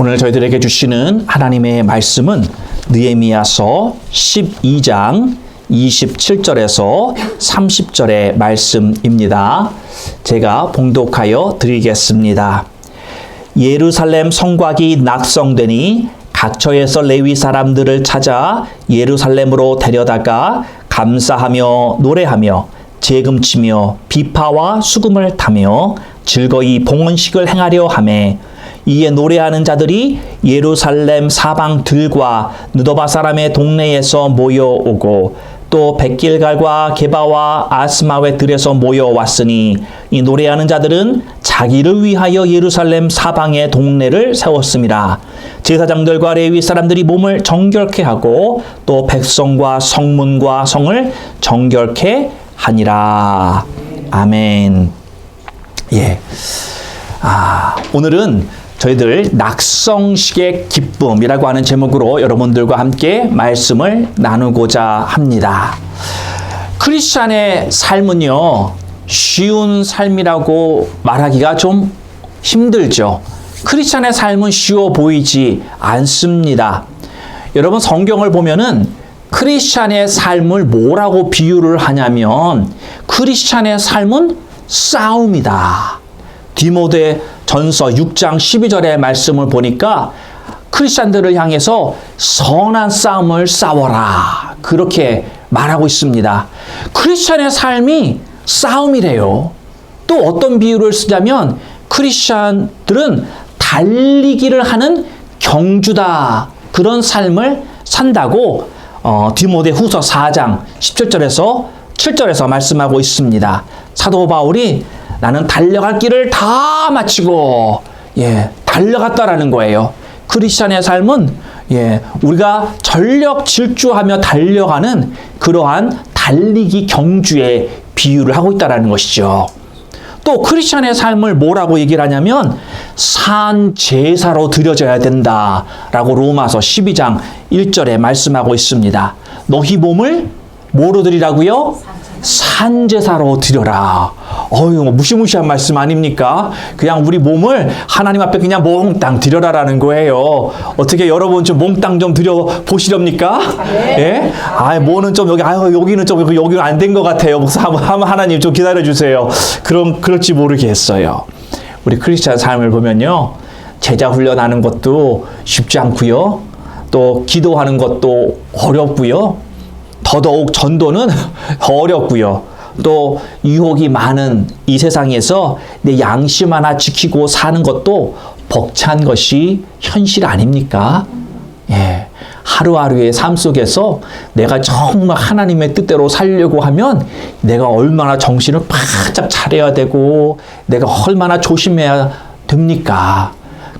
오늘 저희들에게 주시는 하나님의 말씀은 느헤미야서 12장 27절에서 30절의 말씀입니다. 제가 봉독하여 드리겠습니다. 예루살렘 성곽이 낙성되니 각처에서 레위 사람들을 찾아 예루살렘으로 데려다가 감사하며 노래하며 재금치며 비파와 수금을 타며 즐거이 봉헌식을 행하려 하매 이에 노래하는 자들이 예루살렘 사방들과 느도바 사람의 동네에서 모여오고 또 백길갈과 게바와 아스마웨 들에서 모여왔으니 이 노래하는 자들은 자기를 위하여 예루살렘 사방의 동네를 세웠습니다. 제사장들과 레위 사람들이 몸을 정결케 하고 또 백성과 성문과 성을 정결케 하니라. 아멘. 예. 오늘은 저희들 낙성식의 기쁨이라고 하는 제목으로 여러분들과 함께 말씀을 나누고자 합니다. 크리스찬의 삶은요, 쉬운 삶이라고 말하기가 좀 힘들죠. 크리스찬의 삶은 쉬워 보이지 않습니다. 여러분 성경을 보면은 크리스찬의 삶을 뭐라고 비유를 하냐면 크리스찬의 삶은 싸움이다. 디모데 전서 6장 12절의 말씀을 보니까 크리스찬들을 향해서 선한 싸움을 싸워라. 그렇게 말하고 있습니다. 크리스찬의 삶이 싸움이래요. 또 어떤 비유를 쓰자면 크리스찬들은 달리기를 하는 경주다. 그런 삶을 산다고 디모데 후서 4장 17절에서 7절에서 말씀하고 있습니다. 사도 바울이 나는 달려갈 길을 다 마치고 달려갔다라는 거예요. 크리스찬의 삶은 우리가 전력 질주하며 달려가는 그러한 달리기 경주에 비유를 하고 있다라는 것이죠. 또 크리스찬의 삶을 뭐라고 얘기를 하냐면 산 제사로 드려져야 된다라고 로마서 12장 1절에 말씀하고 있습니다. 너희 몸을 뭐로 드리라고요? 산제사로 드려라. 무시무시한 말씀 아닙니까? 그냥 우리 몸을 하나님 앞에 그냥 몽땅 드려라라는 거예요. 어떻게 여러분 좀 몽땅 좀 드려 보시렵니까? 네. 예? 뭐는 좀 여기는 좀 여기는 안 된 것 같아요. 하나님 좀 기다려 주세요. 그럴지 모르겠어요. 우리 크리스찬 삶을 보면요, 제자 훈련하는 것도 쉽지 않고요. 또 기도하는 것도 어렵고요. 더더욱 전도는 어렵고요. 또 유혹이 많은 이 세상에서 내 양심 하나 지키고 사는 것도 벅찬 것이 현실 아닙니까? 하루하루의 삶 속에서 내가 정말 하나님의 뜻대로 살려고 하면 내가 얼마나 정신을 바짝 차려야 되고 내가 얼마나 조심해야 됩니까?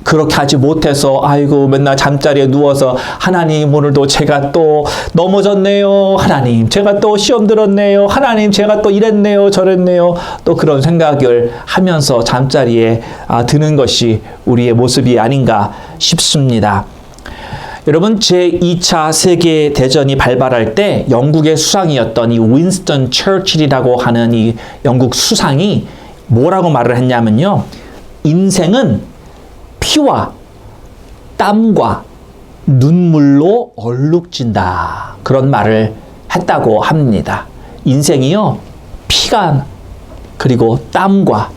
그렇게 하지 못해서 맨날 잠자리에 누워서 하나님 오늘도 제가 또 넘어졌네요. 하나님 제가 또 시험 들었네요. 하나님 제가 또 이랬네요. 저랬네요. 또 그런 생각을 하면서 잠자리에 드는 것이 우리의 모습이 아닌가 싶습니다. 여러분 제2차 세계대전이 발발할 때 영국의 수상이었던 이 윈스턴 처칠이라고 하는 이 영국 수상이 뭐라고 말을 했냐면요. 인생은 피와 땀과 눈물로 얼룩진다. 그런 말을 했다고 합니다. 인생이요, 피가 그리고 땀과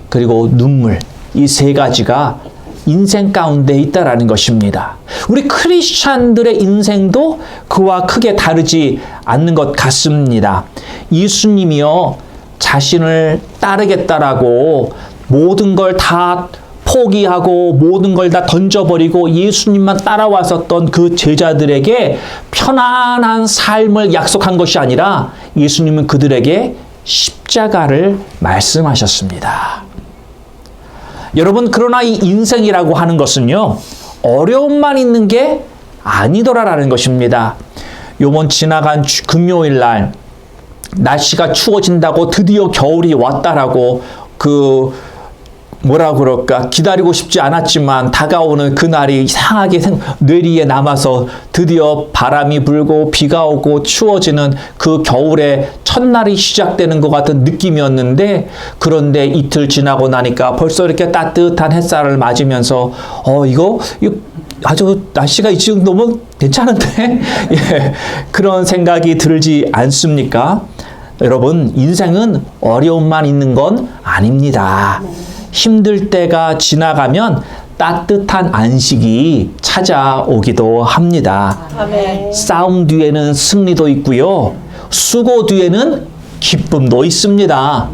그리고 눈물, 이 세 가지가 인생 가운데 있다라는 것입니다. 우리 크리스찬들의 인생도 그와 크게 다르지 않는 것 같습니다. 예수님이요, 자신을 따르겠다라고 모든 걸 다 포기하고 모든 걸 다 던져버리고 예수님만 따라왔었던 그 제자들에게 편안한 삶을 약속한 것이 아니라 예수님은 그들에게 십자가를 말씀하셨습니다. 여러분, 그러나 이 인생이라고 하는 것은요, 어려움만 있는 게 아니더라라는 것입니다. 요번 지나간 금요일 날 날씨가 추워진다고 드디어 겨울이 왔다라고 뭐라 그럴까, 기다리고 싶지 않았지만 다가오는 그날이 이상하게 뇌리에 남아서 드디어 바람이 불고 비가 오고 추워지는 그 겨울의 첫날이 시작되는 것 같은 느낌이었는데, 그런데 이틀 지나고 나니까 벌써 이렇게 따뜻한 햇살을 맞으면서 이거 아주 날씨가 이 정도면 괜찮은데 예, 그런 생각이 들지 않습니까? 여러분, 인생은 어려움만 있는 건 아닙니다. 힘들 때가 지나가면 따뜻한 안식이 찾아오기도 합니다. 아멘. 싸움 뒤에는 승리도 있고요. 수고 뒤에는 기쁨도 있습니다.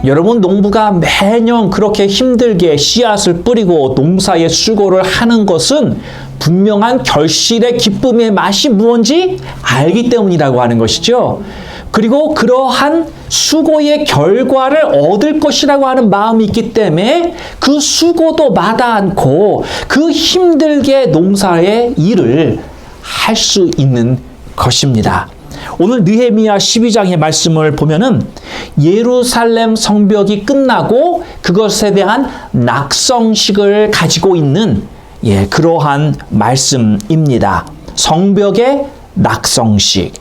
여러분, 농부가 매년 그렇게 힘들게 씨앗을 뿌리고 농사의 수고를 하는 것은 분명한 결실의 기쁨의 맛이 무언지 알기 때문이라고 하는 것이죠. 그리고 그러한 수고의 결과를 얻을 것이라고 하는 마음이 있기 때문에 그 수고도 마다 않고 그 힘들게 농사의 일을 할 수 있는 것입니다. 오늘 느헤미야 12장의 말씀을 보면은 예루살렘 성벽이 끝나고 그것에 대한 낙성식을 가지고 있는 그러한 말씀입니다. 성벽의 낙성식.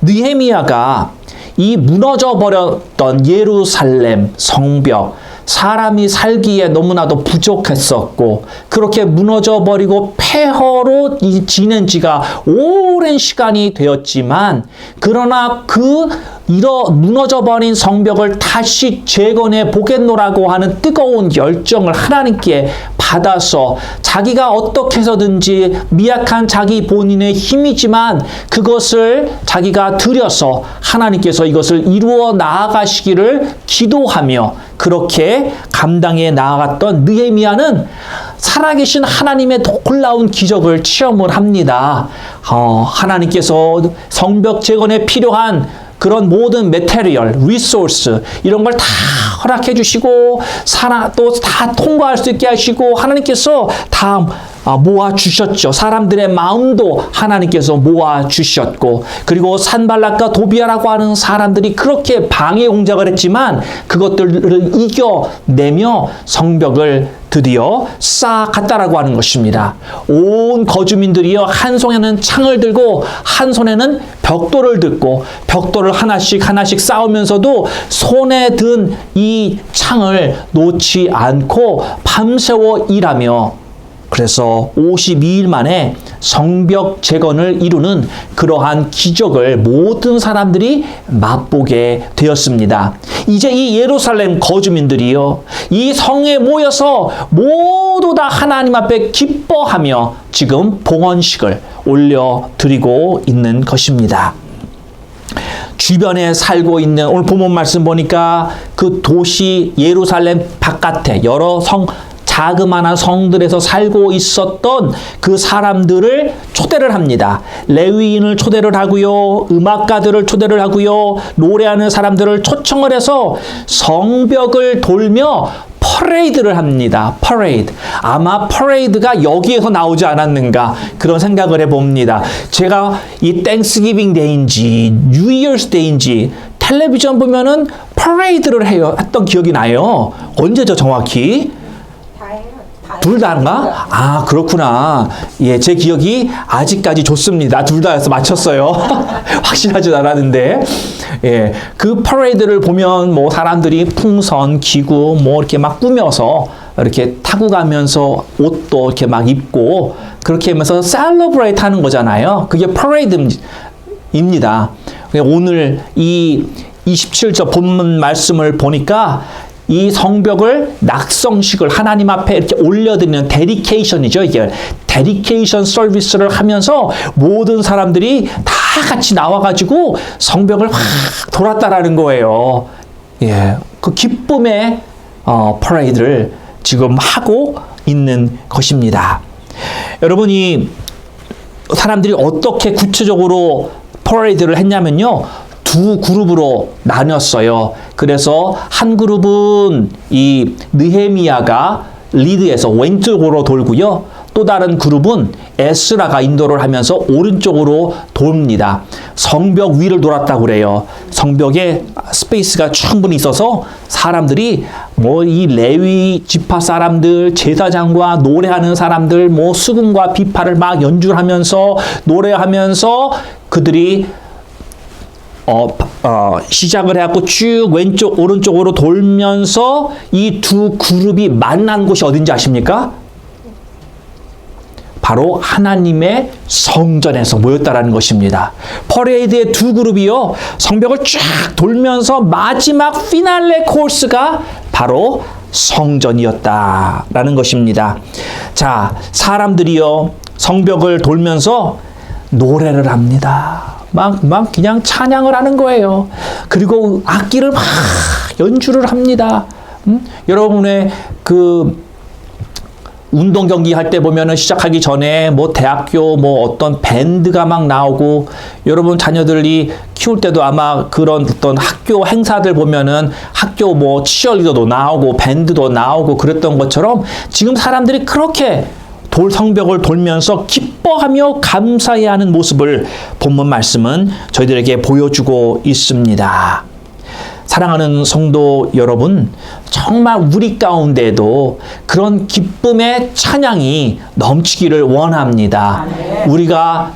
느헤미야가 이 무너져 버렸던 예루살렘 성벽, 사람이 살기에 너무나도 부족했었고 그렇게 무너져 버리고 폐허로 지낸 지가 오랜 시간이 되었지만, 그러나 그 무너져 버린 성벽을 다시 재건해 보겠노라고 하는 뜨거운 열정을 하나님께 받아서 자기가 어떻게 해서든지 미약한 자기 본인의 힘이지만 그것을 자기가 들여서 하나님께서 이것을 이루어 나아가시기를 기도하며 그렇게 감당해 나아갔던 느헤미야는 살아계신 하나님의 놀라운 기적을 체험을 합니다. 하나님께서 성벽 재건에 필요한 그런 모든 메테리얼, 리소스 이런 걸 다 허락해 주시고 또 다 통과할 수 있게 하시고 하나님께서 다 모아 주셨죠. 사람들의 마음도 하나님께서 모아 주셨고, 그리고 산발락과 도비아라고 하는 사람들이 그렇게 방해 공작을 했지만 그것들을 이겨내며 성벽을 드디어 쌓아갔다라고 하는 것입니다. 온 거주민들이요, 한 손에는 창을 들고 한 손에는 벽돌을 들고 벽돌을 하나씩 쌓으면서도 손에 든 이 창을 놓지 않고 밤새워 일하며, 그래서 52일 만에 성벽 재건을 이루는 그러한 기적을 모든 사람들이 맛보게 되었습니다. 이제 이 예루살렘 거주민들이요, 이 성에 모여서 모두 다 하나님 앞에 기뻐하며 지금 봉헌식을 올려드리고 있는 것입니다. 주변에 살고 있는, 오늘 본문 말씀 보니까 그 도시 예루살렘 바깥에 여러 자그마한 성들에서 살고 있었던 그 사람들을 초대를 합니다. 레위인을 초대를 하고요, 음악가들을 초대를 하고요, 노래하는 사람들을 초청을 해서 성벽을 돌며 퍼레이드를 합니다. 퍼레이드. 아마 퍼레이드가 여기에서 나오지 않았는가 그런 생각을 해봅니다. 제가 이 땡스기빙 데이인지 뉴 이어스 데이인지 텔레비전 보면은 퍼레이드를 했던 기억이 나요. 언제죠 정확히? 둘 다인가? 아, 그렇구나. 예, 제 기억이 아직까지 좋습니다. 둘 다여서 맞췄어요. 확실하지 않았는데. 예, 그 퍼레이드를 보면 뭐 사람들이 풍선, 기구 뭐 이렇게 막 꾸며서 이렇게 타고 가면서 옷도 이렇게 막 입고 그렇게 하면서 셀러브레이트 하는 거잖아요. 그게 퍼레이드입니다. 오늘 이 27절 본문 말씀을 보니까 이 성벽을 낙성식을 하나님 앞에 이렇게 올려드리는 데디케이션이죠. 이게 데디케이션 서비스를 하면서 모든 사람들이 다 같이 나와가지고 성벽을 확 돌았다라는 거예요. 예, 그 기쁨의 퍼레이드를 지금 하고 있는 것입니다. 여러분이 사람들이 어떻게 구체적으로 퍼레이드를 했냐면요, 두 그룹으로 나뉘었어요. 그래서 한 그룹은 이 느헤미야가 리드해서 왼쪽으로 돌고요, 또 다른 그룹은 에스라가 인도를 하면서 오른쪽으로 돕니다. 성벽 위를 돌았다고 그래요. 성벽에 스페이스가 충분히 있어서 사람들이 뭐 이 레위 지파 사람들, 제사장과 노래하는 사람들, 뭐 수금과 비파를 막 연주하면서 노래하면서 그들이 시작을 해갖고 쭉 왼쪽 오른쪽으로 돌면서 이 두 그룹이 만난 곳이 어딘지 아십니까? 바로 하나님의 성전에서 모였다라는 것입니다. 퍼레이드의 두 그룹이요, 성벽을 쫙 돌면서 마지막 피날레 코스가 바로 성전이었다라는 것입니다. 자, 사람들이요, 성벽을 돌면서 노래를 합니다. 막 그냥 찬양을 하는 거예요. 그리고 악기를 막 연주를 합니다. 여러분의 그 운동 경기 할 때 보면은 시작하기 전에 뭐 대학교 뭐 어떤 밴드가 막 나오고, 여러분 자녀들이 키울 때도 아마 그런 어떤 학교 행사들 보면은 학교 뭐 치어리더도 나오고 밴드도 나오고 그랬던 것처럼 지금 사람들이 그렇게 성벽을 돌면서 기뻐하며 감사해야 하는 모습을 본문 말씀은 저희들에게 보여주고 있습니다. 사랑하는 성도 여러분, 정말 우리 가운데도 그런 기쁨의 찬양이 넘치기를 원합니다. 우리가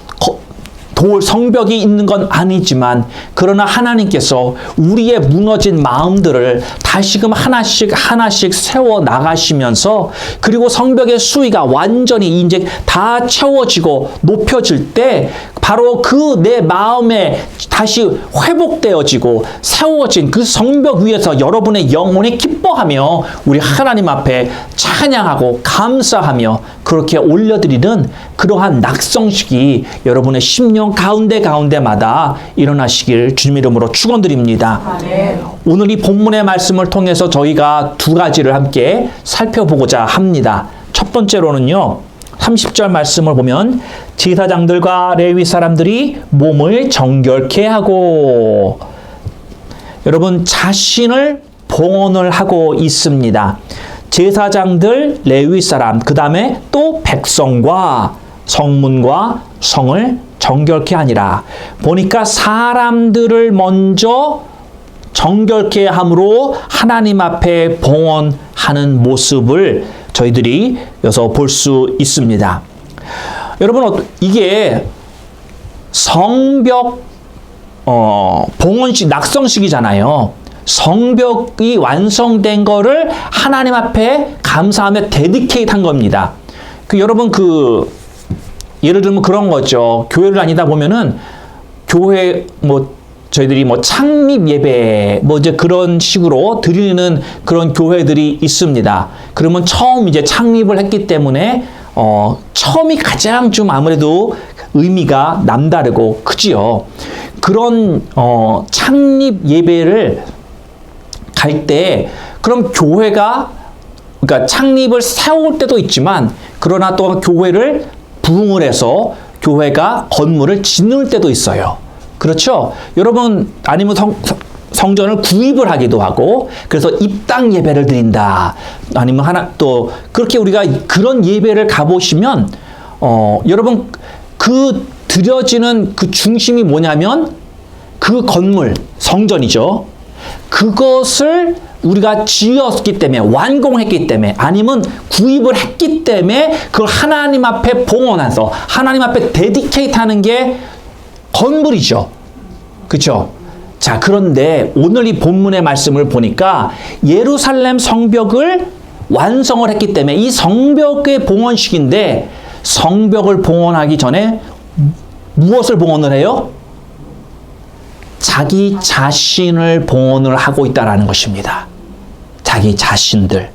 성벽이 있는 건 아니지만, 그러나 하나님께서 우리의 무너진 마음들을 다시금 하나씩 세워 나가시면서, 그리고 성벽의 수위가 완전히 이제 다 채워지고 높여질 때 바로 그 내 마음에 다시 회복되어지고 세워진 그 성벽 위에서 여러분의 영혼이 기뻐하며 우리 하나님 앞에 찬양하고 감사하며 그렇게 올려드리는 그러한 낙성식이 여러분의 심령 가운데마다 일어나시길 주님 이름으로 축원드립니다. 아멘. 오늘 이 본문의 말씀을 통해서 저희가 두 가지를 함께 살펴보고자 합니다. 첫 번째로는요, 30절 말씀을 보면 제사장들과 레위 사람들이 몸을 정결케 하고, 여러분 자신을 봉헌을 하고 있습니다. 제사장들, 레위 사람, 그 다음에 또 백성과 성문과 성을 정결케 하니라. 보니까 사람들을 먼저 정결케 함으로 하나님 앞에 봉헌하는 모습을 저희들이 여기서 볼 수 있습니다. 여러분, 이게 성벽 봉헌식, 낙성식이잖아요. 성벽이 완성된 거를 하나님 앞에 감사하며 데디케이트 한 겁니다. 여러분 예를 들면 그런 거죠. 교회를 다니다 보면은 교회 저희들이 창립 예배 이제 그런 식으로 드리는 그런 교회들이 있습니다. 그러면 처음 이제 창립을 했기 때문에 처음이 가장 좀 아무래도 의미가 남다르고 크지요. 그런 창립 예배를 갈 때 그럼 교회가, 그러니까 창립을 세울 때도 있지만, 그러나 또 교회를 부흥을 해서 교회가 건물을 짓는 때도 있어요. 그렇죠? 여러분, 아니면 성전을 구입을 하기도 하고, 그래서 입당 예배를 드린다. 아니면 또 그렇게 우리가 그런 예배를 가보시면 여러분 그 드려지는 그 중심이 뭐냐면 그 건물, 성전이죠. 그것을 우리가 지었기 때문에, 완공했기 때문에, 아니면 구입을 했기 때문에 그걸 하나님 앞에 봉헌해서 하나님 앞에 데디케이트 하는 게 건물이죠. 그렇죠? 자, 그런데 오늘 이 본문의 말씀을 보니까 예루살렘 성벽을 완성을 했기 때문에 이 성벽의 봉헌식인데, 성벽을 봉헌하기 전에 무엇을 봉헌을 해요? 자기 자신을 봉헌을 하고 있다는 것입니다. 자기 자신들.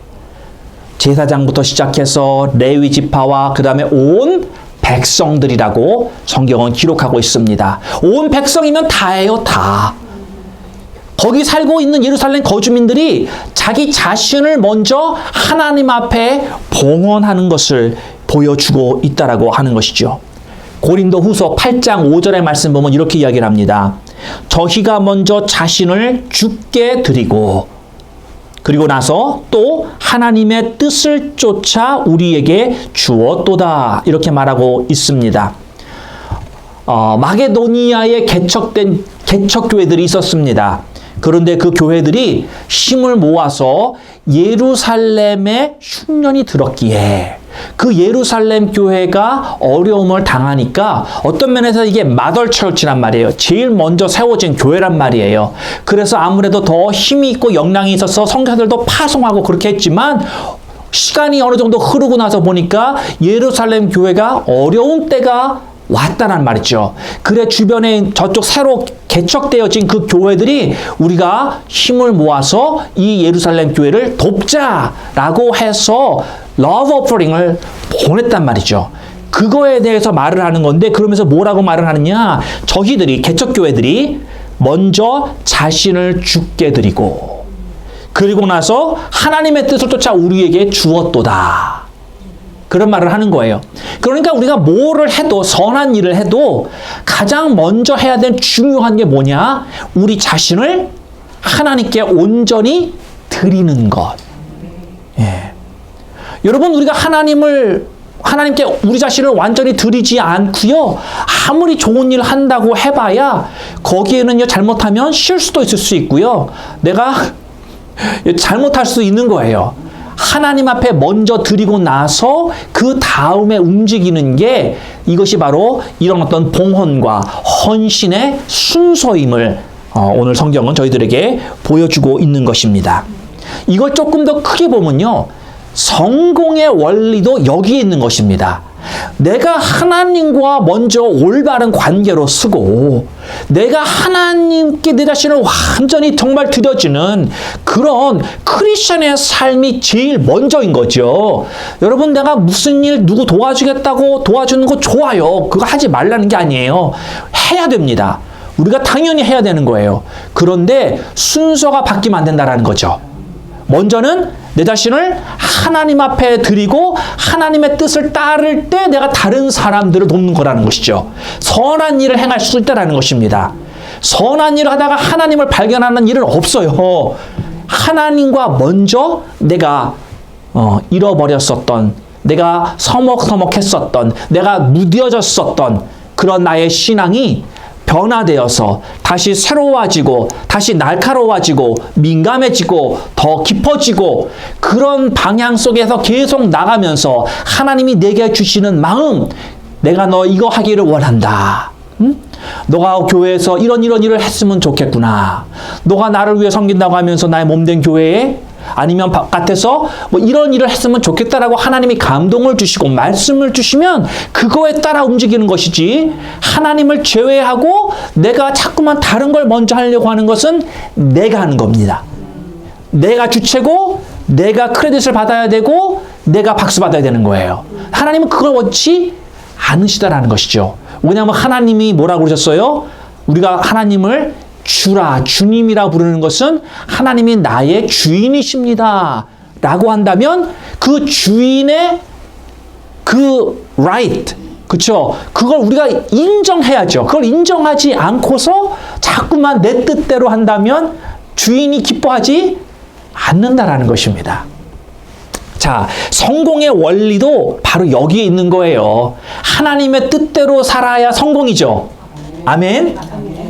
제사장부터 시작해서 레위 지파와 그 다음에 온 백성들이라고 성경은 기록하고 있습니다. 온 백성이면 다예요, 다. 거기 살고 있는 예루살렘 거주민들이 자기 자신을 먼저 하나님 앞에 봉헌하는 것을 보여주고 있다라고 하는 것이죠. 고린도 후서 8장 5절의 말씀 보면 이렇게 이야기를 합니다. 저희가 먼저 자신을 주께 드리고, 그리고 나서 또 하나님의 뜻을 쫓아 우리에게 주었도다. 이렇게 말하고 있습니다. 마게도니아에 개척된 개척교회들이 있었습니다. 그런데 그 교회들이 힘을 모아서 예루살렘에 흉년이 들었기에 그 예루살렘 교회가 어려움을 당하니까 어떤 면에서 이게 마더 처치란 말이에요. 제일 먼저 세워진 교회란 말이에요. 그래서 아무래도 더 힘이 있고 역량이 있어서 성도들도 파송하고 그렇게 했지만 시간이 어느 정도 흐르고 나서 보니까 예루살렘 교회가 어려운 때가 왔다는 말이죠. 그래 주변에 저쪽 새로 개척되어진 그 교회들이 우리가 힘을 모아서 이 예루살렘 교회를 돕자라고 해서 러브 오퍼링을 보냈단 말이죠. 그거에 대해서 말을 하는 건데 그러면서 뭐라고 말을 하느냐. 저희들이 개척교회들이 먼저 자신을 죽게 드리고 그리고 나서 하나님의 뜻을 쫓아 우리에게 주었도다. 그런 말을 하는 거예요. 그러니까 우리가 뭐를 해도 선한 일을 해도 가장 먼저 해야 되는 중요한 게 뭐냐? 우리 자신을 하나님께 온전히 드리는 것. 예. 여러분 우리가 하나님께 우리 자신을 완전히 드리지 않고요. 아무리 좋은 일을 한다고 해봐야 거기에는요 잘못하면 실수도 있을 수 있고요. 내가 잘못할 수 있는 거예요. 하나님 앞에 먼저 드리고 나서 그 다음에 움직이는 게 이것이 바로 이런 어떤 봉헌과 헌신의 순서임을 오늘 성경은 저희들에게 보여주고 있는 것입니다. 이걸 조금 더 크게 보면요. 성공의 원리도 여기에 있는 것입니다. 내가 하나님과 먼저 올바른 관계로 쓰고 내가 하나님께 내 자신을 완전히 정말 드려지는 그런 크리스천의 삶이 제일 먼저인 거죠. 여러분 내가 무슨 일 누구 도와주겠다고 도와주는 거 좋아요. 그거 하지 말라는 게 아니에요. 해야 됩니다. 우리가 당연히 해야 되는 거예요. 그런데 순서가 바뀌면 안 된다는 거죠. 먼저는 내 자신을 하나님 앞에 드리고 하나님의 뜻을 따를 때 내가 다른 사람들을 돕는 거라는 것이죠. 선한 일을 행할 수 있다는 것입니다. 선한 일을 하다가 하나님을 발견하는 일은 없어요. 하나님과 먼저 내가 잃어버렸었던, 내가 서먹서먹했었던, 내가 무뎌졌었던 그런 나의 신앙이 변화되어서 다시 새로워지고 다시 날카로워지고 민감해지고 더 깊어지고 그런 방향 속에서 계속 나가면서 하나님이 내게 주시는 마음, 내가 너 이거 하기를 원한다. 응? 너가 교회에서 이런 일을 했으면 좋겠구나. 너가 나를 위해 섬긴다고 하면서 나의 몸된 교회에 아니면 바깥에서 뭐 이런 일을 했으면 좋겠다라고 하나님이 감동을 주시고 말씀을 주시면 그거에 따라 움직이는 것이지, 하나님을 제외하고 내가 자꾸만 다른 걸 먼저 하려고 하는 것은 내가 하는 겁니다. 내가 주체고 내가 크레딧을 받아야 되고 내가 박수 받아야 되는 거예요. 하나님은 그걸 원치 않으시다라는 것이죠. 왜냐하면 하나님이 뭐라고 그러셨어요? 우리가 하나님을 주라, 주님이라 부르는 것은 하나님이 나의 주인이십니다 라고 한다면 그 주인의 그 right, 그쵸? 그걸 우리가 인정해야죠. 그걸 인정하지 않고서 자꾸만 내 뜻대로 한다면 주인이 기뻐하지 않는다라는 것입니다. 자, 성공의 원리도 바로 여기에 있는 거예요. 하나님의 뜻대로 살아야 성공이죠. 아멘?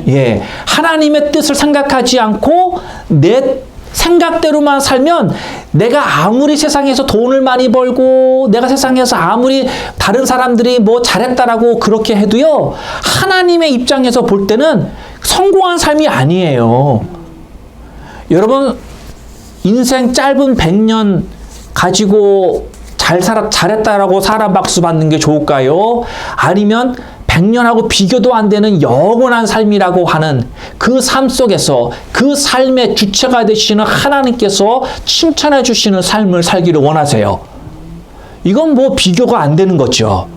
예. 하나님의 뜻을 생각하지 않고 내 생각대로만 살면 내가 아무리 세상에서 돈을 많이 벌고 내가 세상에서 아무리 다른 사람들이 뭐 잘했다라고 그렇게 해도요, 하나님의 입장에서 볼 때는 성공한 삶이 아니에요. 여러분, 인생 짧은 100년 가지고 잘했다라고 사람 박수 받는 게 좋을까요? 아니면 100년하고 비교도 안 되는 영원한 삶이라고 하는 그 삶 속에서 그 삶의 주체가 되시는 하나님께서 칭찬해 주시는 삶을 살기를 원하세요. 이건 뭐 비교가 안 되는 거죠.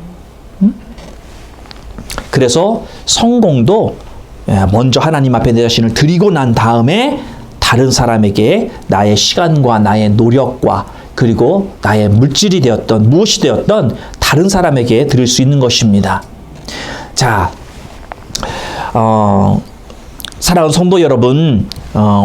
그래서 성공도 먼저 하나님 앞에 내 자신을 드리고 난 다음에 다른 사람에게 나의 시간과 나의 노력과 그리고 나의 물질이 되었던 무엇이 되었던 다른 사람에게 드릴 수 있는 것입니다. 자, 사랑하는 성도 여러분,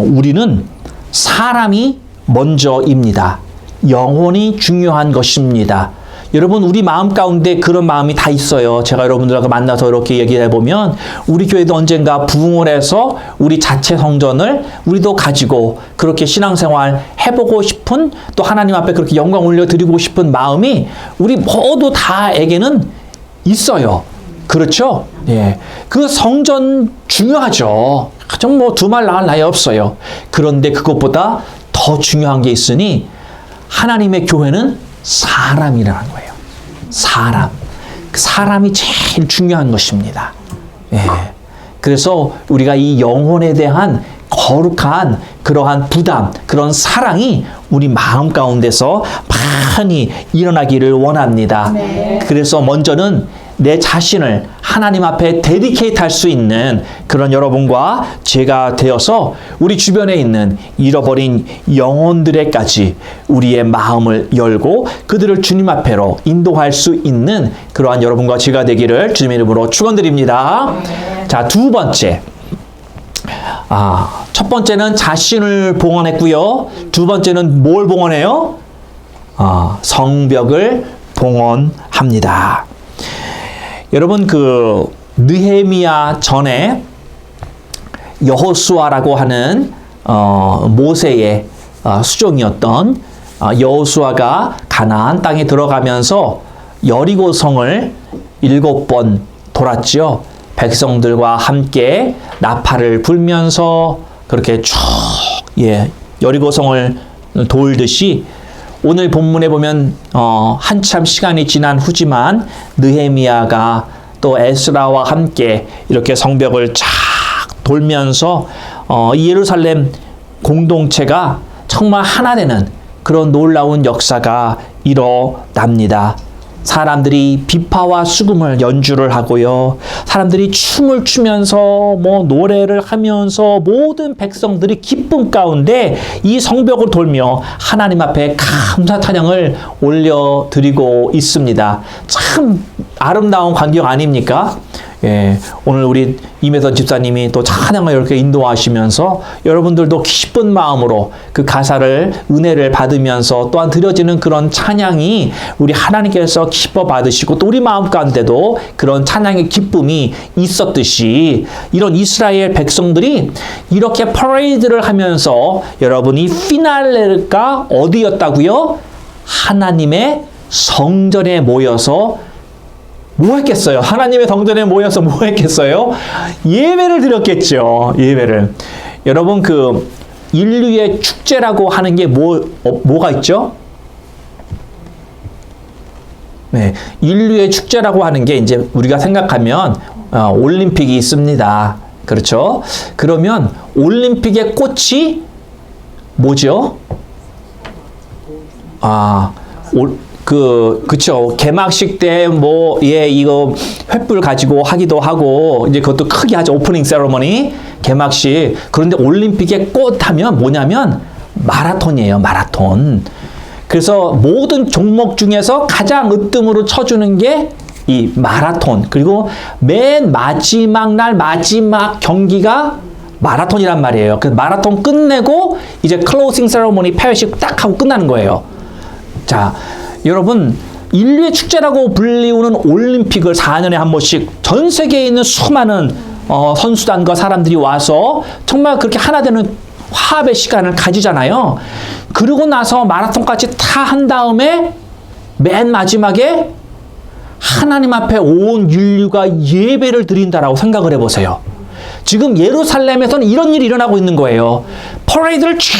우리는 사람이 먼저입니다. 영혼이 중요한 것입니다. 여러분, 우리 마음 가운데 그런 마음이 다 있어요. 제가 여러분들하고 만나서 이렇게 얘기해 보면 우리 교회도 언젠가 부흥을 해서 우리 자체 성전을 우리도 가지고 그렇게 신앙생활 해보고 싶은, 또 하나님 앞에 그렇게 영광 올려드리고 싶은 마음이 우리 모두 다에게는 있어요. 그렇죠? 예. 그 성전 중요하죠. 좀 뭐 두말 나할 나위 없어요. 그런데 그것보다 더 중요한 게 있으니 하나님의 교회는 사람이라는 거예요. 사람이 제일 중요한 것입니다. 예. 그래서 우리가 이 영혼에 대한 거룩한 그러한 부담, 그런 사랑이 우리 마음 가운데서 많이 일어나기를 원합니다. 네. 그래서 먼저는 내 자신을 하나님 앞에 데디케이트 할 수 있는 그런 여러분과 제가 되어서 우리 주변에 있는 잃어버린 영혼들에까지 우리의 마음을 열고 그들을 주님 앞에로 인도할 수 있는 그러한 여러분과 제가 되기를 주님의 이름으로 축원드립니다. 자, 두 번째. 첫 번째는 자신을 봉헌했고요. 두 번째는 뭘 봉헌해요? 성벽을 봉헌합니다. 여러분, 그 느헤미야 전에 여호수아라고 하는 모세의 수종이었던 여호수아가 가나안 땅에 들어가면서 여리고성을 7번 돌았지요. 백성들과 함께 나팔을 불면서 그렇게 쭉 여리고성을 돌듯이 오늘 본문에 보면 한참 시간이 지난 후지만 느헤미야가 또 에스라와 함께 이렇게 성벽을 쫙 돌면서 이 예루살렘 공동체가 정말 하나 되는 그런 놀라운 역사가 일어납니다. 사람들이 비파와 수금을 연주를 하고요. 사람들이 춤을 추면서 뭐 노래를 하면서 모든 백성들이 기쁨 가운데 이 성벽을 돌며 하나님 앞에 감사 찬양을 올려드리고 있습니다. 참 아름다운 광경 아닙니까? 예, 오늘 우리 임혜선 집사님이 또 찬양을 이렇게 인도하시면서 여러분들도 기쁜 마음으로 그 가사를 은혜를 받으면서 또한 드려지는 그런 찬양이 우리 하나님께서 기뻐 받으시고 또 우리 마음 가운데도 그런 찬양의 기쁨이 있었듯이 이런 이스라엘 백성들이 이렇게 퍼레이드를 하면서 여러분이 피날레가 어디였다고요? 하나님의 성전에 모여서 뭐 했겠어요? 하나님의 성전에 모여서 뭐 했겠어요? 예배를 드렸겠죠. 예배를. 여러분, 그 인류의 축제라고 하는 게 뭐가 있죠? 네, 인류의 축제라고 하는 게 이제 우리가 생각하면 올림픽이 있습니다. 그렇죠? 그러면 올림픽의 꽃이 뭐죠? 그쵸. 개막식 때 이거 횃불 가지고 하기도 하고, 이제 그것도 크게 하죠. 오프닝 세러머니, 개막식. 그런데 올림픽의 꽃 하면 뭐냐면 마라톤이에요. 마라톤. 그래서 모든 종목 중에서 가장 으뜸으로 쳐주는 게 이 마라톤. 그리고 맨 마지막 날 마지막 경기가 마라톤이란 말이에요. 그 마라톤 끝내고 이제 클로징 세러머니 폐회식 딱 하고 끝나는 거예요. 자, 여러분, 인류의 축제라고 불리우는 올림픽을 4년에 한 번씩 전 세계에 있는 수많은 선수단과 사람들이 와서 정말 그렇게 하나 되는 화합의 시간을 가지잖아요. 그러고 나서 마라톤까지 다 한 다음에 맨 마지막에 하나님 앞에 온 인류가 예배를 드린다라고 생각을 해보세요. 지금 예루살렘에서는 이런 일이 일어나고 있는 거예요. 퍼레이드를 쫙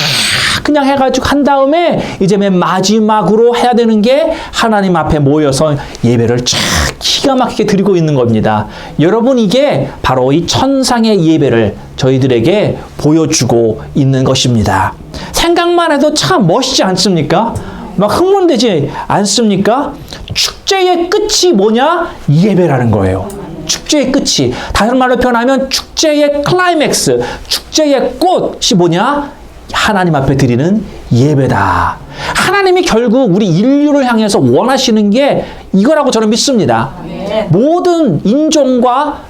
그냥 해가지고 한 다음에 이제 맨 마지막으로 해야 되는 게 하나님 앞에 모여서 예배를 쫙 기가 막히게 드리고 있는 겁니다. 여러분, 이게 바로 이 천상의 예배를 저희들에게 보여주고 있는 것입니다. 생각만 해도 참 멋있지 않습니까? 막 흥분되지 않습니까? 축제의 끝이 뭐냐? 예배라는 거예요. 축제의 끝이. 다른 말로 표현하면 축제의 클라이맥스, 축제의 꽃이 뭐냐? 하나님 앞에 드리는 예배다. 하나님이 결국 우리 인류를 향해서 원하시는 게 이거라고 저는 믿습니다. 모든 인종과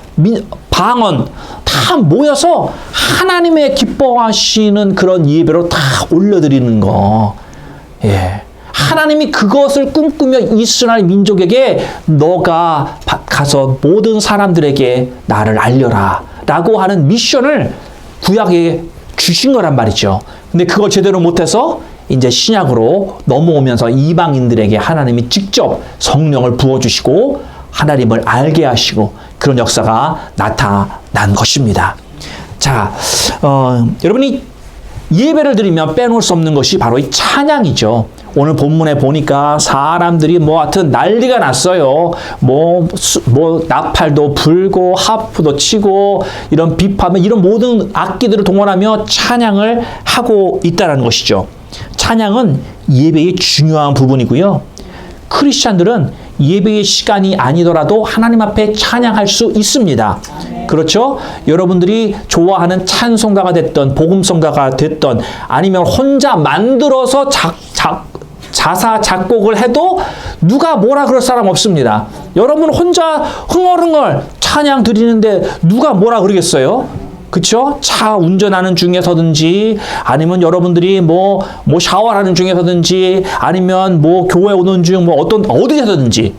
방언 다 다 모여서 하나님의 기뻐하시는 그런 예배로 다 올려드리는 거. 예. 하나님이 그것을 꿈꾸며 이스라엘 민족에게 너가 가서 모든 사람들에게 나를 알려라 라고 하는 미션을 구약에 주신 거란 말이죠. 근데 그걸 제대로 못해서 이제 신약으로 넘어오면서 이방인들에게 하나님이 직접 성령을 부어주시고 하나님을 알게 하시고 그런 역사가 나타난 것입니다. 자, 여러분이 예배를 드리면 빼놓을 수 없는 것이 바로 이 찬양이죠. 오늘 본문에 보니까 사람들이 하여튼 난리가 났어요. 나팔도 불고 하프도 치고 이런 비파면 이런 모든 악기들을 동원하며 찬양을 하고 있다는 것이죠. 찬양은 예배의 중요한 부분이고요. 크리스찬들은 예배의 시간이 아니더라도 하나님 앞에 찬양할 수 있습니다. 그렇죠? 여러분들이 좋아하는 찬송가가 됐던 복음성가가 됐던 아니면 혼자 만들어서 자사 작곡을 해도 누가 뭐라 그럴 사람 없습니다. 여러분 혼자 흥얼흥얼 찬양 드리는데 누가 뭐라 그러겠어요? 그쵸? 차 운전하는 중에서든지 아니면 여러분들이 샤워하는 중에서든지 아니면 교회 오는 중 어디서든지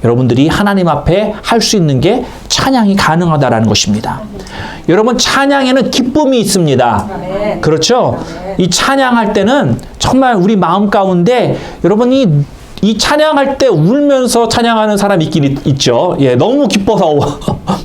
여러분들이 하나님 앞에 할 수 있는 게 찬양이 가능하다라는 것입니다. 여러분 찬양에는 기쁨이 있습니다. 그렇죠? 이 찬양할 때는 정말 우리 마음 가운데 여러분이 이 찬양할 때 울면서 찬양하는 사람이 있긴 있죠. 예, 너무 기뻐서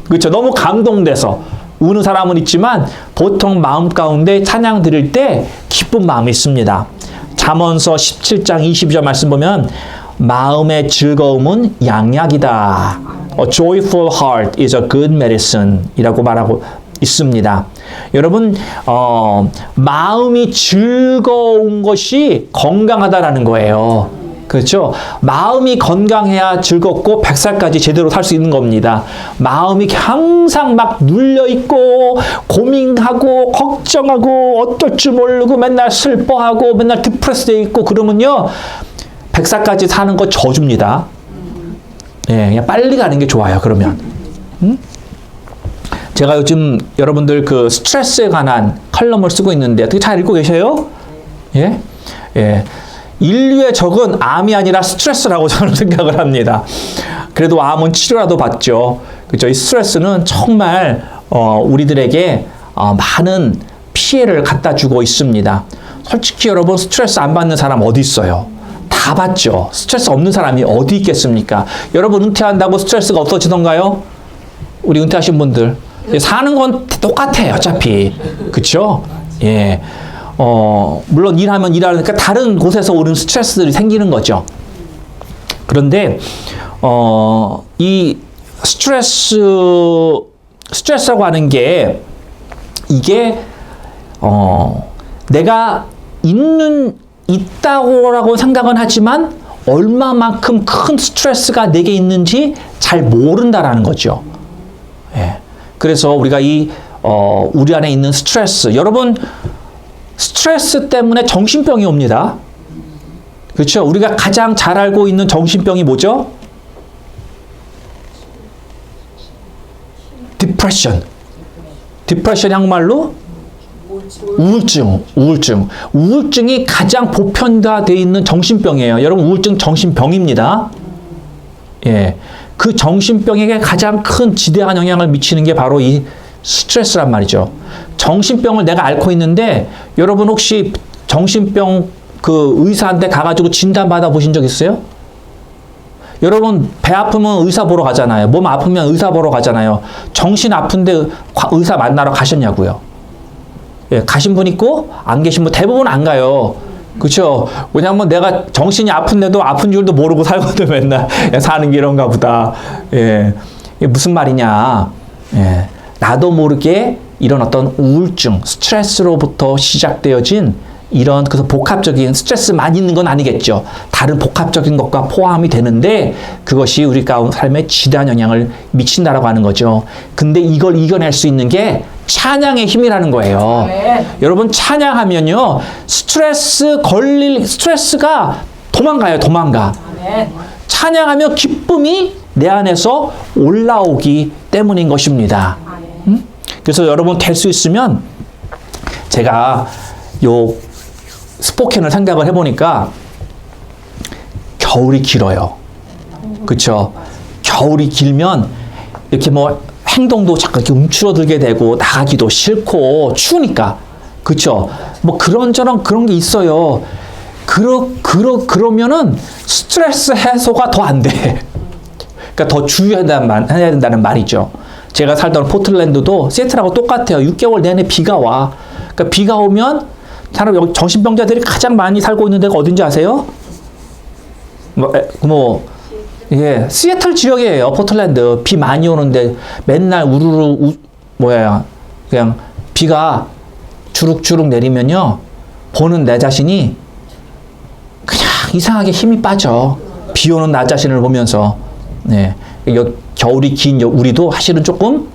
그렇죠? 너무 감동돼서 우는 사람은 있지만 보통 마음 가운데 찬양 드릴 때 기쁜 마음이 있습니다. 잠언서 17장 22절 말씀 보면 마음의 즐거움은 양약이다. A joyful heart is a good medicine 이라고 말하고 있습니다. 여러분 마음이 즐거운 것이 건강하다라는 거예요. 그렇죠? 마음이 건강해야 즐겁고 100살까지 제대로 살 수 있는 겁니다. 마음이 항상 막 눌려있고 고민하고 걱정하고 어떨 줄 모르고 맨날 슬퍼하고 맨날 디프레스 돼 있고 그러면요 100살까지 사는 거 저주입니다. 예, 그냥 빨리 가는 게 좋아요. 그러면 제가 요즘 여러분들 그 스트레스에 관한 컬럼을 쓰고 있는데 어떻게 잘 읽고 계세요? 예? 예. 인류의 적은 암이 아니라 스트레스라고 저는 생각을 합니다. 그래도 암은 치료라도 받죠. 그렇죠? 이 스트레스는 정말 우리들에게 많은 피해를 갖다 주고 있습니다. 솔직히 여러분 스트레스 안 받는 사람 어디 있어요? 다 받죠. 스트레스 없는 사람이 어디 있겠습니까? 여러분 은퇴한다고 스트레스가 없어지던가요? 우리 은퇴하신 분들 사는 건 똑같아요. 어차피 그렇죠? 예. 물론 일하면 일하니까 다른 곳에서 오는 스트레스들이 생기는 거죠. 그런데 이 스트레스라고 하는 게 이게 내가 있다고라고 생각은 하지만 얼마만큼 큰 스트레스가 내게 있는지 잘 모른다라는 거죠. 예. 그래서 우리가 우리 안에 있는 스트레스 여러분 스트레스 때문에 정신병이 옵니다. 그렇죠? 우리가 가장 잘 알고 있는 정신병이 뭐죠? 디프레션. 디프레션 한국말로? 우울증. 우울증이 가장 보편화되어 있는 정신병이에요. 여러분 우울증 정신병입니다. 예. 그 정신병에게 가장 큰 지대한 영향을 미치는 게 바로 이 스트레스란 말이죠. 정신병을 내가 앓고 있는데 여러분 혹시 정신병 그 의사한테 가가지고 진단 받아 보신 적 있어요? 여러분 배 아프면 의사 보러 가잖아요. 몸 아프면 의사 보러 가잖아요. 정신 아픈데 의사 만나러 가셨냐고요? 예, 가신 분 있고 안 계신 분 대부분 안 가요. 그렇죠? 왜냐하면 내가 정신이 아픈데도 아픈 줄도 모르고 살거든 맨날. 사는 게 이런가 보다. 예, 이게 무슨 말이냐? 예. 나도 모르게 이런 어떤 우울증, 스트레스로부터 시작되어진 이런 그래서 복합적인 스트레스만 있는 건 아니겠죠. 다른 복합적인 것과 포함이 되는데 그것이 우리 삶에 지대한 영향을 미친다라고 하는 거죠. 근데 이걸 이겨낼 수 있는 게 찬양의 힘이라는 거예요. 여러분 찬양하면요 스트레스가 도망가요. 찬양하면 기쁨이 내 안에서 올라오기 때문인 것입니다. 그래서 여러분 될 수 있으면 제가 요 스포켄을 생각을 해보니까 겨울이 길어요. 그쵸? 겨울이 길면 이렇게 뭐 행동도 잠깐 이렇게 움츠러들게 되고 나가기도 싫고 추우니까. 그쵸? 뭐 그런저런 그런 게 있어요. 그러면은 스트레스 해소가 더 안 돼. 그러니까 더 주의해야 된다는 말이죠. 제가 살던 포틀랜드도 시애틀하고 똑같아요. 6개월 내내 비가 와. 그러니까 비가 오면 사람 여기 정신병자들이 가장 많이 살고 있는 데가 어딘지 아세요? 예, 시애틀 지역이에요. 포틀랜드. 비 많이 오는데 맨날 그냥 비가 주룩주룩 내리면요. 보는 내 자신이 그냥 이상하게 힘이 빠져. 비 오는 나 자신을 보면서. 네. 겨울이 긴 우리도 사실은 조금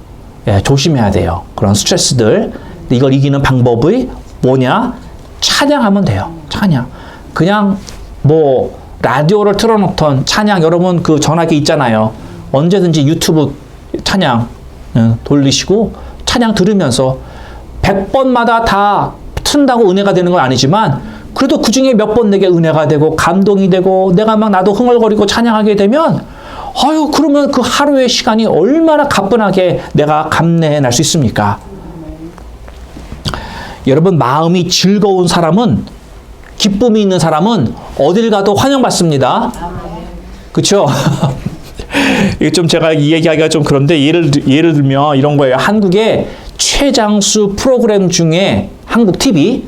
조심해야 돼요. 그런 스트레스들. 근데 이걸 이기는 방법이 뭐냐? 찬양하면 돼요. 찬양. 그냥 뭐 라디오를 틀어놓던 찬양, 여러분 그 전화기 있잖아요. 언제든지 유튜브 찬양 돌리시고 찬양 들으면서 100번마다 다 튼다고 은혜가 되는 건 아니지만 그래도 그 중에 몇 번 내게 은혜가 되고 감동이 되고 내가 막 나도 흥얼거리고 찬양하게 되면 그러면 그 하루의 시간이 얼마나 가뿐하게 내가 감내해 날 수 있습니까? 여러분 마음이 즐거운 사람은 기쁨이 있는 사람은 어딜 가도 환영받습니다. 그렇죠? 이게 좀 제가 이 얘기하기가 좀 그런데 예를 들면 이런 거예요. 한국의 최장수 프로그램 중에 한국 TV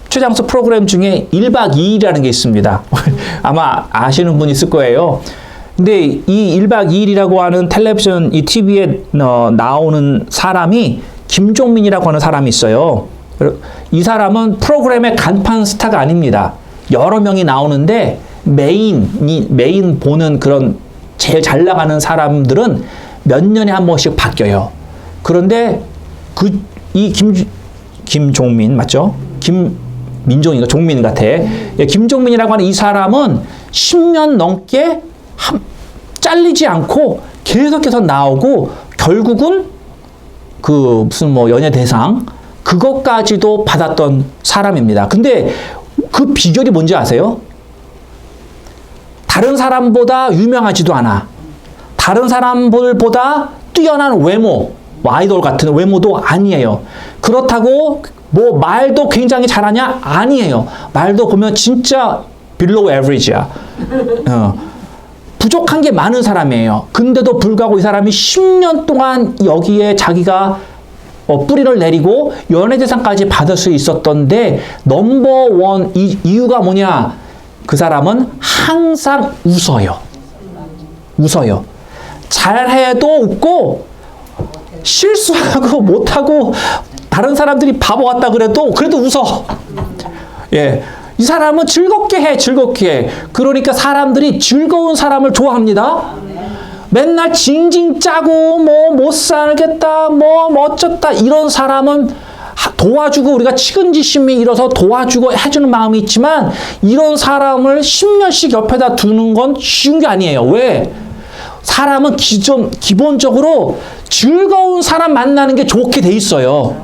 최장수 프로그램 중에 1박 2일이라는 게 있습니다. 아마 아시는 분 있을 거예요. 근데 이 1박 2일이라고 하는 텔레비전 이 TV에 나오는 사람이 김종민이라고 하는 사람이 있어요. 이 사람은 프로그램의 간판 스타가 아닙니다. 여러 명이 나오는데 메인 보는 그런 제일 잘 나가는 사람들은 몇 년에 한 번씩 바뀌어요. 그런데 이 김종민 맞죠? 김민종인가 종민 같아. 김종민이라고 하는 이 사람은 10년 넘게 잘리지 않고 계속해서 나오고 결국은 그 무슨 뭐 연예대상 그것까지도 받았던 사람입니다. 근데 그 비결이 뭔지 아세요? 다른 사람보다 유명하지도 않아. 다른 사람들보다 뛰어난 외모, 아이돌 같은 외모도 아니에요. 그렇다고 뭐 말도 굉장히 잘하냐? 아니에요. 말도 보면 진짜 below average야. 부족한 게 많은 사람이에요. 근데도 불구하고 이 사람이 10년 동안 여기에 자기가 뿌리를 내리고 연예대상까지 받을 수 있었던데 넘버원 이유가 뭐냐? 그 사람은 항상 웃어요. 웃어요. 잘해도 웃고 실수하고 못하고 다른 사람들이 바보 같다 그래도 웃어. 예. 이 사람은 즐겁게 해. 그러니까 사람들이 즐거운 사람을 좋아합니다. 맨날 징징 짜고 뭐 못 살겠다 뭐 어쩌다 이런 사람은 도와주고 우리가 측은지심이 일어서 도와주고 해주는 마음이 있지만 이런 사람을 10년씩 옆에다 두는 건 쉬운 게 아니에요. 왜? 사람은 기본적으로 즐거운 사람 만나는 게 좋게 돼 있어요.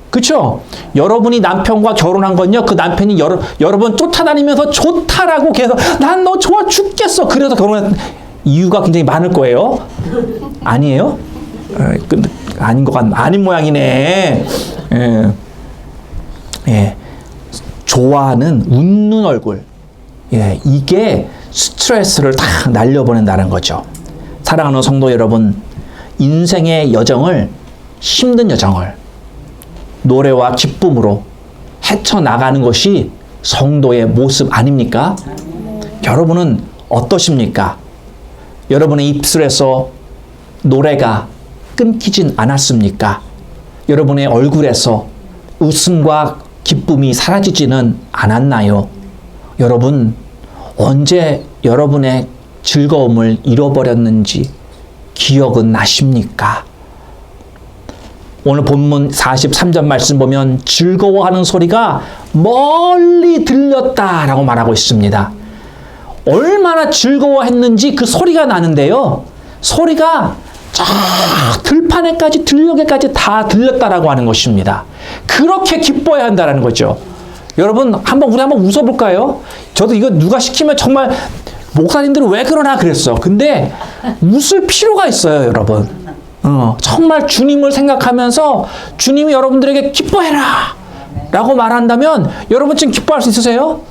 그렇죠? 여러분이 남편과 결혼한 건요. 그 남편이 여러분 쫓아다니면서 좋다라고 계속 난 너 좋아 죽겠어. 그래서 결혼한 이유가 굉장히 많을 거예요. 아니에요? 아닌 아닌 모양이네. 예. 좋아하는 웃는 얼굴. 예. 이게 스트레스를 다 날려보낸다는 거죠. 사랑하는 성도 여러분, 인생의 여정을 힘든 여정을 노래와 기쁨으로 헤쳐나가는 것이 성도의 모습 아닙니까? 여러분은 어떠십니까? 여러분의 입술에서 노래가 끊기진 않았습니까? 여러분의 얼굴에서 웃음과 기쁨이 사라지지는 않았나요? 여러분, 언제 여러분의 즐거움을 잃어버렸는지 기억은 나십니까? 오늘 본문 43절 말씀 보면 즐거워하는 소리가 멀리 들렸다라고 말하고 있습니다. 얼마나 즐거워했는지 그 소리가 나는데요. 소리가 저 들판에까지 들녘에까지 다 들렸다라고 하는 것입니다. 그렇게 기뻐해야 한다는 거죠. 여러분 우리 한번 웃어볼까요? 저도 이거 누가 시키면 정말 목사님들은 왜 그러나 그랬어. 근데 웃을 필요가 있어요, 여러분. 정말 주님을 생각하면서 주님이 여러분들에게 기뻐해라 라고 말한다면 여러분 지금 기뻐할 수 있으세요?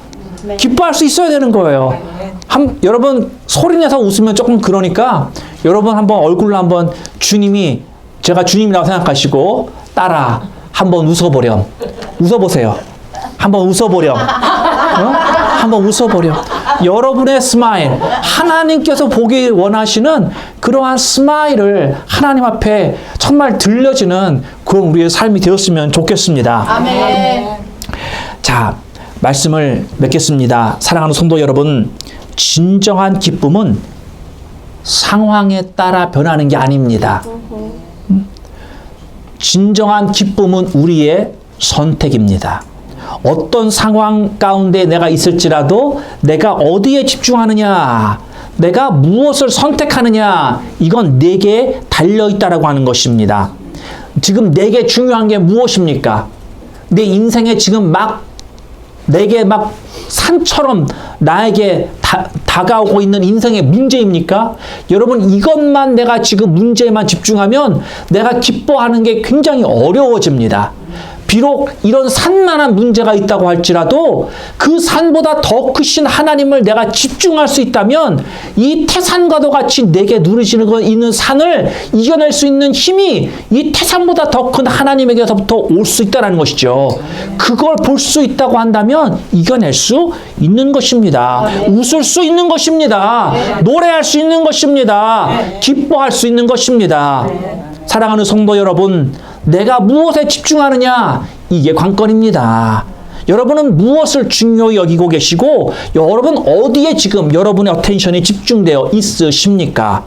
네. 기뻐할 수 있어야 되는 거예요. 여러분 소리내서 웃으면 조금 그러니까 여러분 한번 얼굴로 한번 제가 주님이라고 생각하시고 따라 한번 웃어보렴. 웃어보세요. 한번 웃어보렴. 한번 웃어보렴. 여러분의 스마일, 하나님께서 보기 원하시는 그러한 스마일을 하나님 앞에 정말 들려지는 그런 우리의 삶이 되었으면 좋겠습니다. 아멘. 자, 말씀을 맺겠습니다. 사랑하는 성도 여러분, 진정한 기쁨은 상황에 따라 변하는 게 아닙니다. 진정한 기쁨은 우리의 선택입니다. 어떤 상황 가운데 내가 있을지라도 내가 어디에 집중하느냐, 내가 무엇을 선택하느냐, 이건 내게 달려있다라고 하는 것입니다. 지금 내게 중요한 게 무엇입니까? 내 인생에 지금 내게 산처럼 나에게 다가오고 있는 인생의 문제입니까? 여러분, 이것만 내가 지금 문제에만 집중하면 내가 기뻐하는 게 굉장히 어려워집니다. 비록 이런 산만한 문제가 있다고 할지라도 그 산보다 더 크신 하나님을 내가 집중할 수 있다면 이 태산과도 같이 내게 누르시는 있는 산을 이겨낼 수 있는 힘이 이 태산보다 더 큰 하나님에게서부터 올 수 있다는 것이죠. 그걸 볼 수 있다고 한다면 이겨낼 수 있는 것입니다. 웃을 수 있는 것입니다. 노래할 수 있는 것입니다. 기뻐할 수 있는 것입니다. 사랑하는 성도 여러분, 내가 무엇에 집중하느냐, 이게 관건입니다. 여러분은 무엇을 중요히 여기고 계시고 여러분 어디에 지금 여러분의 어텐션이 집중되어 있으십니까?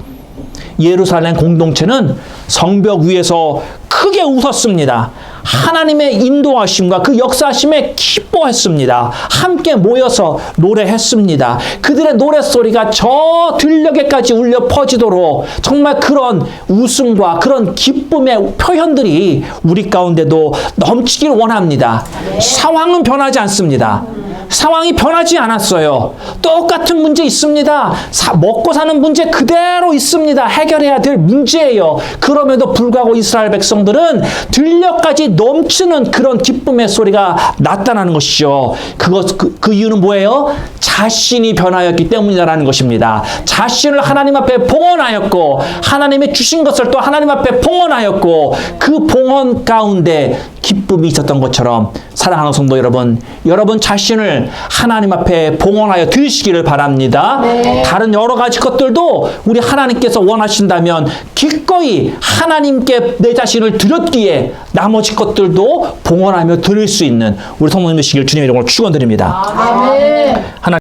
예루살렘 공동체는 성벽 위에서 크게 웃었습니다. 하나님의 인도하심과 그 역사하심에 기뻐했습니다. 함께 모여서 노래했습니다. 그들의 노랫소리가 저 들녘에까지 울려 퍼지도록 정말 그런 웃음과 그런 기쁨의 표현들이 우리 가운데도 넘치길 원합니다. 상황은 변하지 않습니다. 상황이 변하지 않았어요. 똑같은 문제 있습니다. 먹고 사는 문제 그대로 있습니다. 해결해야 될 문제예요. 그럼에도 불구하고 이스라엘 백성들은 들녘까지 넘치는 그런 기쁨의 소리가 나타나는 것이죠. 그 이유는 뭐예요? 자신이 변하였기 때문이라는 것입니다. 자신을 하나님 앞에 봉헌하였고 하나님의 주신 것을 또 하나님 앞에 봉헌하였고 그 봉헌 가운데 기쁨이 있었던 것처럼 사랑하는 성도 여러분, 여러분 자신을 하나님 앞에 봉헌하여 드시기를 바랍니다. 네. 다른 여러 가지 것들도 우리 하나님께서 원하신다면 기꺼이 하나님께 내 자신을 드렸기에 나머지 것들도 봉헌하며 드릴 수 있는 우리 성도님 되시길 주님의 이름으로 축원드립니다. 아멘. 하나님